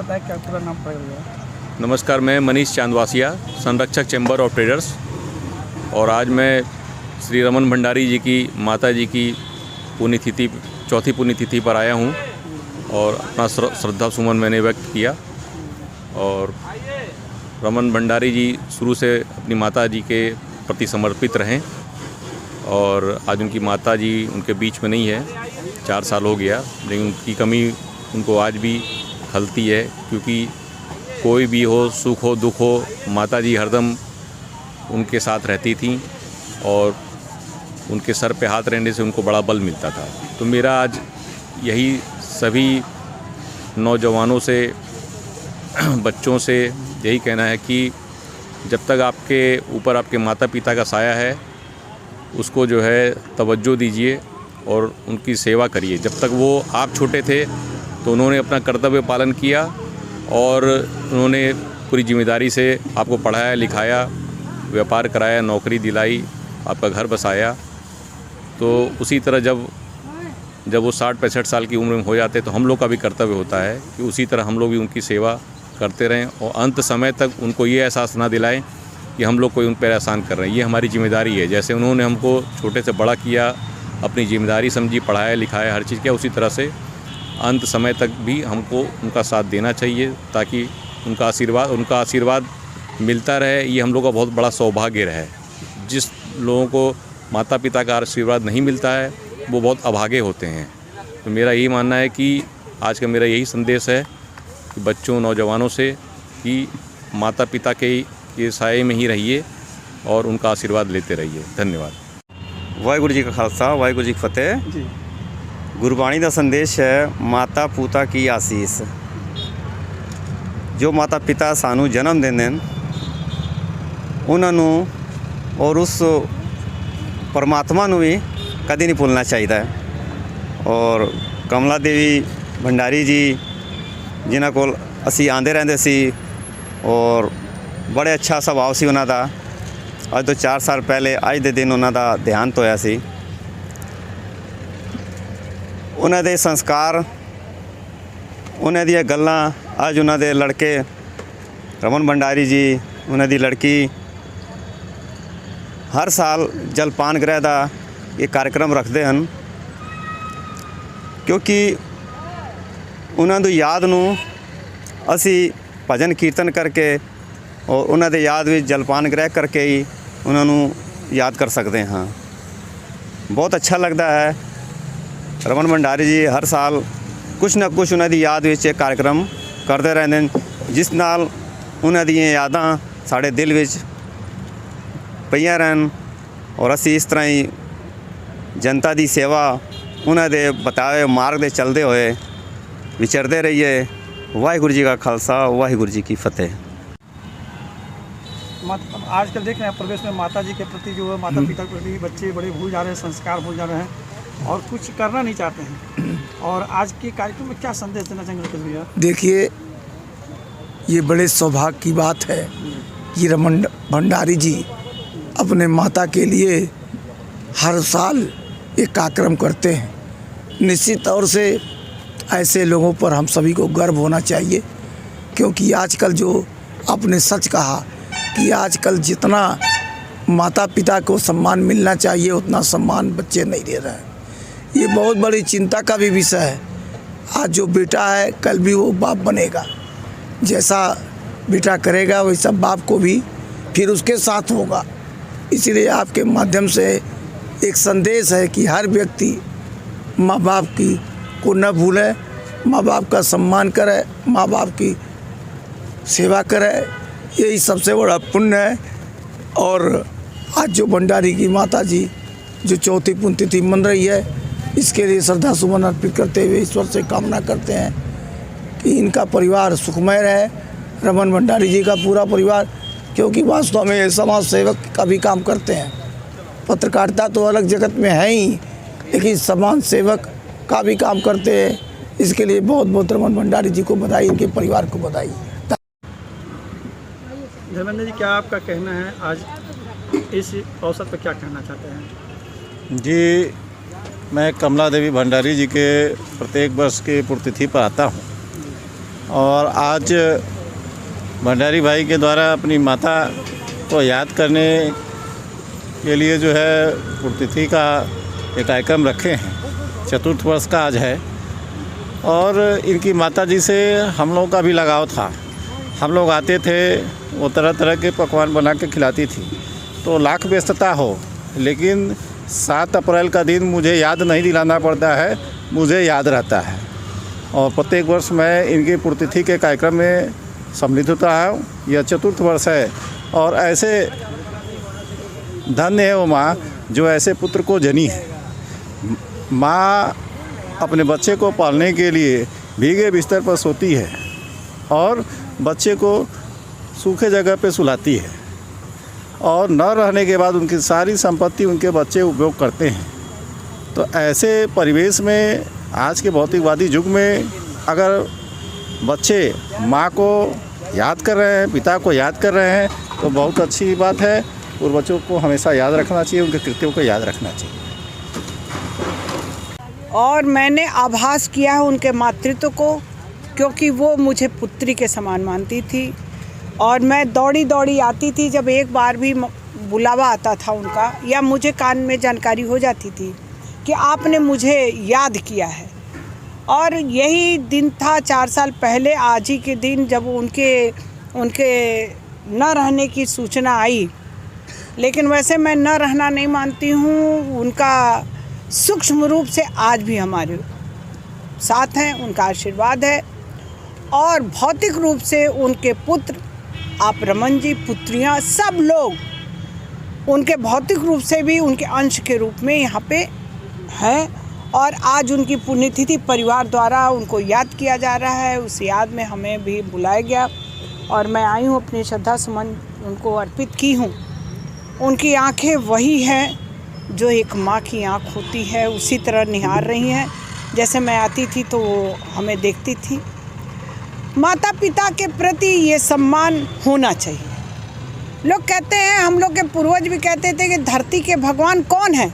बताएं क्या पूरा नाम पड़ेगा। नमस्कार, मैं मनीष चांदवासिया, संरक्षक चैम्बर ऑफ ट्रेडर्स, और आज मैं श्री रमन भंडारी जी की माता जी की पुण्यतिथि, चौथी पुण्यतिथि पर आया हूँ और अपना श्रद्धा सुमन मैंने व्यक्त किया। और रमन भंडारी जी शुरू से अपनी माता जी के प्रति समर्पित रहें और आज उनकी माता जी उनके बीच में नहीं है, 4 साल हो गया, लेकिन उनकी कमी उनको आज भी खलती है, क्योंकि कोई भी हो, सुख हो दुख हो, माता जी हरदम उनके साथ रहती थीं और उनके सर पे हाथ रहने से उनको बड़ा बल मिलता था। तो मेरा आज यही सभी नौजवानों से, बच्चों से यही कहना है कि जब तक आपके ऊपर आपके माता पिता का साया है, उसको जो है तवज्जो दीजिए और उनकी सेवा करिए। जब तक वो आप छोटे थे तो उन्होंने अपना कर्तव्य पालन किया और उन्होंने पूरी जिम्मेदारी से आपको पढ़ाया लिखाया, व्यापार कराया, नौकरी दिलाई, आपका घर बसाया। तो उसी तरह जब वो 60-65 साल की उम्र में हो जाते तो हम लोग का भी कर्तव्य होता है कि उसी तरह हम लोग भी उनकी सेवा करते रहें और अंत समय तक उनको ये एहसास ना दिलाएं कि हम लोग कोई उन पर एहसान कर रहे हैं। ये हमारी जिम्मेदारी है। जैसे उन्होंने हमको छोटे से बड़ा किया, अपनी जिम्मेदारी समझी, पढ़ाया लिखाया, हर चीज़ किया, उसी तरह से अंत समय तक भी हमको उनका साथ देना चाहिए, ताकि उनका आशीर्वाद मिलता रहे। ये हम लोग का बहुत बड़ा सौभाग्य रहे। जिस लोगों को माता पिता का आशीर्वाद नहीं मिलता है वो बहुत अभागे होते हैं। तो मेरा यही मानना है कि आज का मेरा यही संदेश है कि बच्चों, नौजवानों से कि माता पिता के साए में ही रहिए और उनका आशीर्वाद लेते रहिए। धन्यवाद। वाहिगुरू जी का खालसा, वाहिगुरू जी की फतेह। जी, गुरबाणी का संदेश है माता पिता की आसीस। जो माता पिता सानू जन्म देंदे हैं उन्होंने और उस परमात्मा नू भी कभी नहीं भूलना चाहिए। और कमला देवी भंडारी जी जिन्हां कोल असी आंदे रहंदे सी और बड़े अच्छा सुभाव सी उन्हां दा। अज तो 4 साल पहले अज दे दिन उन्हां दा देहांत होया सी। उन्हां दे संस्कार, उन्हां दी गल्लां अज उन्हां दे लड़के रमन भंडारी जी, उन्हां दी लड़की हर साल जलपान गृह का ये कार्यक्रम रखते हैं, क्योंकि उन्हां दी याद नूं असी भजन कीर्तन करके और उन्हां दे याद में जलपान गृह करके ही उन्होंने याद कर सकते हैं। बहुत अच्छा लगता है। रमन भंडारी जी हर साल कुछ ना कुछ उन्हां दी याद विच कार्यक्रम करते रहते हैं, जिस नाल उन्हां दी यादां साढ़े दिल विच पईयां रहन और असी इस तरह ही जनता की सेवा उन्हां दे बताए मार्ग दे चलते हुए विचरते रहिए। वाहिगुरू जी का खालसा, वाहिगुरू जी की फतेह। आजकल देख रहे हैं प्रदेश में माता जी के प्रति जो है, माता पिता के प्रति बच्चे बड़े भूल जा रहे हैं, संस्कार भूल जा रहे हैं और कुछ करना नहीं चाहते हैं। और आज के कार्यक्रम में क्या संदेश देना चाहेंगे भैया? देखिए, ये बड़े सौभाग्य की बात है कि रमन भंडारी जी अपने माता के लिए हर साल एक कार्यक्रम करते हैं। निश्चित तौर से ऐसे लोगों पर हम सभी को गर्व होना चाहिए, क्योंकि आजकल जो आपने सच कहा कि आजकल जितना माता पिता को सम्मान मिलना चाहिए उतना सम्मान बच्चे नहीं दे रहे हैं। ये बहुत बड़ी चिंता का भी विषय है। आज जो बेटा है कल भी वो बाप बनेगा। जैसा बेटा करेगा वैसा बाप को भी फिर उसके साथ होगा। इसीलिए आपके माध्यम से एक संदेश है कि हर व्यक्ति माँ बाप की को न भूले, माँ बाप का सम्मान करे, माँ बाप की सेवा करे। यही सबसे बड़ा पुण्य है। और आज जो भंडारी की माता जी जो चौथी पुण्यतिथि मन रही है, इसके लिए श्रद्धा सुमन अर्पित करते हुए ईश्वर से कामना करते हैं कि इनका परिवार सुखमय रहे, रमन भंडारी जी का पूरा परिवार, क्योंकि वास्तव में ये समाज सेवक का भी काम करते हैं। पत्रकारिता तो अलग जगत में है ही, लेकिन समाज सेवक का भी काम करते हैं। इसके लिए बहुत बहुत रमन भंडारी जी को बधाई, इनके परिवार को बधाई। धर्मेंद्र जी, क्या आपका कहना है, आज इस अवसर पर क्या कहना चाहते हैं? जी, मैं कमला देवी भंडारी जी के प्रत्येक वर्ष की पुण्यतिथि पर आता हूँ और आज भंडारी भाई के द्वारा अपनी माता को याद करने के लिए जो है पुण्यतिथि का एक कार्यक्रम रखे हैं। चतुर्थ वर्ष का आज है और इनकी माता जी से हम लोगों का भी लगाव था। हम लोग आते थे, वो तरह तरह के पकवान बना के खिलाती थी। तो लाख व्यस्तता हो, लेकिन 7 अप्रैल का दिन मुझे याद नहीं दिलाना पड़ता है, मुझे याद रहता है। और प्रत्येक वर्ष मैं इनकी पुण्यतिथि के कार्यक्रम में सम्मिलित होता हूँ। यह चतुर्थ वर्ष है और ऐसे धन्य है वो माँ जो ऐसे पुत्र को जनी है। माँ अपने बच्चे को पालने के लिए भीगे बिस्तर पर सोती है और बच्चे को सूखे जगह पे सुलाती है और न रहने के बाद उनकी सारी संपत्ति उनके बच्चे उपयोग करते हैं। तो ऐसे परिवेश में आज के भौतिकवादी युग में अगर बच्चे माँ को याद कर रहे हैं, पिता को याद कर रहे हैं, तो बहुत अच्छी बात है। और बच्चों को हमेशा याद रखना चाहिए, उनके कृत्यों को याद रखना चाहिए। और मैंने आभास किया है उनके मातृत्व को, क्योंकि वो मुझे पुत्री के समान मानती थी और मैं दौड़ी दौड़ी आती थी। जब एक बार भी बुलावा आता था उनका या मुझे कान में जानकारी हो जाती थी कि आपने मुझे याद किया है। और यही दिन था 4 साल पहले, आज ही के दिन, जब उनके न रहने की सूचना आई। लेकिन वैसे मैं न रहना नहीं मानती हूँ, उनका सूक्ष्म रूप से आज भी हमारे साथ हैं, उनका आशीर्वाद है। और भौतिक रूप से उनके पुत्र, आप रमन जी, पुत्रियाँ, सब लोग उनके भौतिक रूप से भी उनके अंश के रूप में यहाँ पे हैं। और आज उनकी पुण्यतिथि परिवार द्वारा उनको याद किया जा रहा है। उस याद में हमें भी बुलाया गया और मैं आई हूँ, अपनी श्रद्धा सुमन उनको अर्पित की हूँ। उनकी आंखें वही हैं जो एक माँ की आंख होती है, उसी तरह निहार रही हैं जैसे मैं आती थी तो वो हमें देखती थी। माता पिता के प्रति ये सम्मान होना चाहिए। लोग कहते हैं, हम लोग के पूर्वज भी कहते थे कि धरती के भगवान कौन है,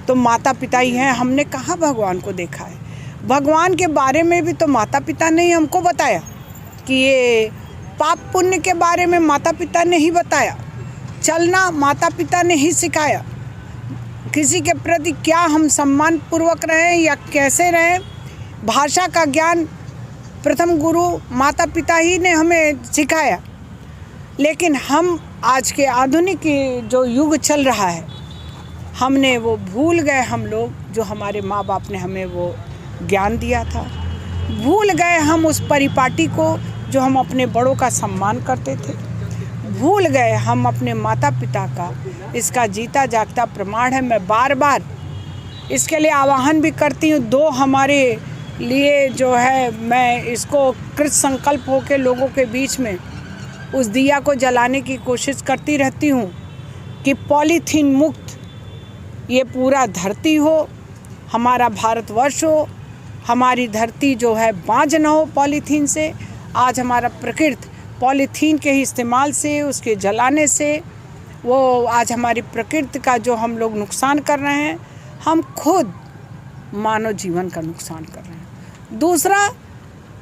तो माता पिता ही हैं। हमने कहाँ भगवान को देखा है? भगवान के बारे में भी तो माता पिता ने ही हमको बताया कि ये पाप पुण्य के बारे में माता पिता ने ही बताया। चलना माता पिता ने ही सिखाया। किसी के प्रति क्या हम सम्मान पूर्वक रहें या कैसे रहें, भाषा का ज्ञान प्रथम गुरु माता पिता ही ने हमें सिखाया। लेकिन हम आज के आधुनिक जो युग चल रहा है, हमने वो भूल गए। हम लोग जो हमारे माँ बाप ने हमें वो ज्ञान दिया था, भूल गए हम उस परिपाटी को जो हम अपने बड़ों का सम्मान करते थे। भूल गए हम अपने माता पिता का। इसका जीता जागता प्रमाण है। मैं बार बार इसके लिए आह्वान भी करती हूँ। 2 हमारे लिए जो है, मैं इसको कृत संकल्प होकर लोगों के बीच में उस दिया को जलाने की कोशिश करती रहती हूँ कि पॉलीथीन मुक्त ये पूरा धरती हो, हमारा भारतवर्ष हो, हमारी धरती जो है बाँझ न हो पॉलीथीन से। आज हमारा प्रकृति पॉलीथीन के ही इस्तेमाल से, उसके जलाने से, वो आज हमारी प्रकृति का जो हम लोग नुकसान कर रहे हैं, हम खुद मानव जीवन का नुकसान कर रहे हैं। दूसरा,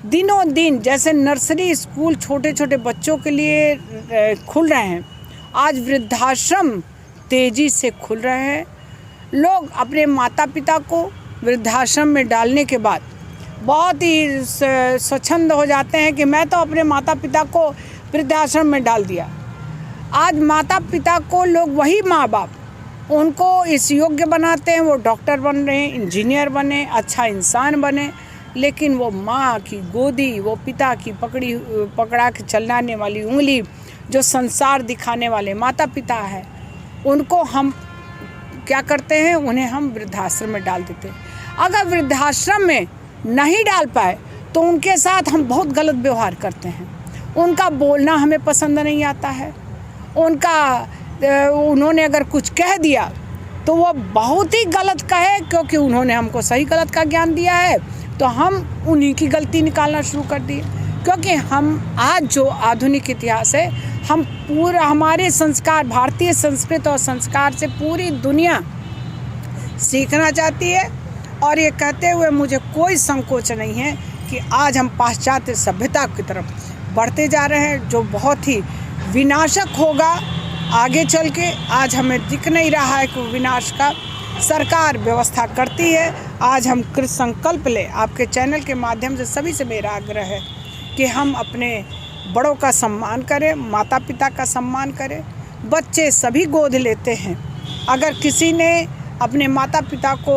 दिनों दिन जैसे नर्सरी स्कूल छोटे छोटे बच्चों के लिए खुल रहे हैं, आज वृद्धाश्रम तेज़ी से खुल रहे हैं। लोग अपने माता पिता को वृद्धाश्रम में डालने के बाद बहुत ही स्वच्छंद हो जाते हैं कि मैं तो अपने माता पिता को वृद्धाश्रम में डाल दिया। आज माता पिता को लोग, वही माँ बाप उनको इस योग्य बनाते हैं, वो डॉक्टर बन रहे हैं, इंजीनियर बने, अच्छा इंसान बने, लेकिन वो माँ की गोदी, वो पिता की पकड़ा के चलाने वाली उंगली, जो संसार दिखाने वाले माता पिता हैं, उनको हम क्या करते हैं? उन्हें हम वृद्धाश्रम में डाल देते हैं। अगर वृद्धाश्रम में नहीं डाल पाए तो उनके साथ हम बहुत गलत व्यवहार करते हैं। उनका बोलना हमें पसंद नहीं आता है। उन्होंने अगर कुछ कह दिया तो वो बहुत ही गलत कहे, क्योंकि उन्होंने हमको सही गलत का ज्ञान दिया है, तो हम उन्हीं की गलती निकालना शुरू कर दिए। क्योंकि हम आज जो आधुनिक इतिहास है, हम पूरा हमारे संस्कार, भारतीय संस्कृति और संस्कार से पूरी दुनिया सीखना चाहती है। और ये कहते हुए मुझे कोई संकोच नहीं है कि आज हम पाश्चात्य सभ्यता की तरफ बढ़ते जा रहे हैं, जो बहुत ही विनाशक होगा आगे चल के। आज हमें दिख नहीं रहा है कि विनाश का सरकार व्यवस्था करती है। आज हम कृत संकल्प लें। आपके चैनल के माध्यम से सभी से मेरा आग्रह है कि हम अपने बड़ों का सम्मान करें, माता पिता का सम्मान करें। बच्चे सभी गोद लेते हैं। अगर किसी ने अपने माता पिता को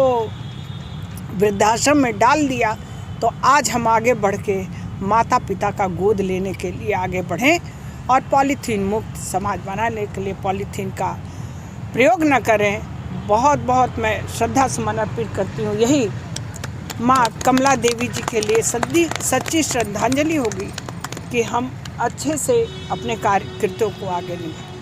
वृद्धाश्रम में डाल दिया तो आज हम आगे बढ़ के माता पिता का गोद लेने के लिए आगे बढ़ें और पॉलीथीन मुक्त समाज बनाने के लिए पॉलीथीन का प्रयोग न करें। बहुत बहुत मैं श्रद्धा सुमन अर्पित करती हूँ। यही माँ कमला देवी जी के लिए सच्ची श्रद्धांजलि होगी कि हम अच्छे से अपने कार्य कृत्यों को आगे निभाएं।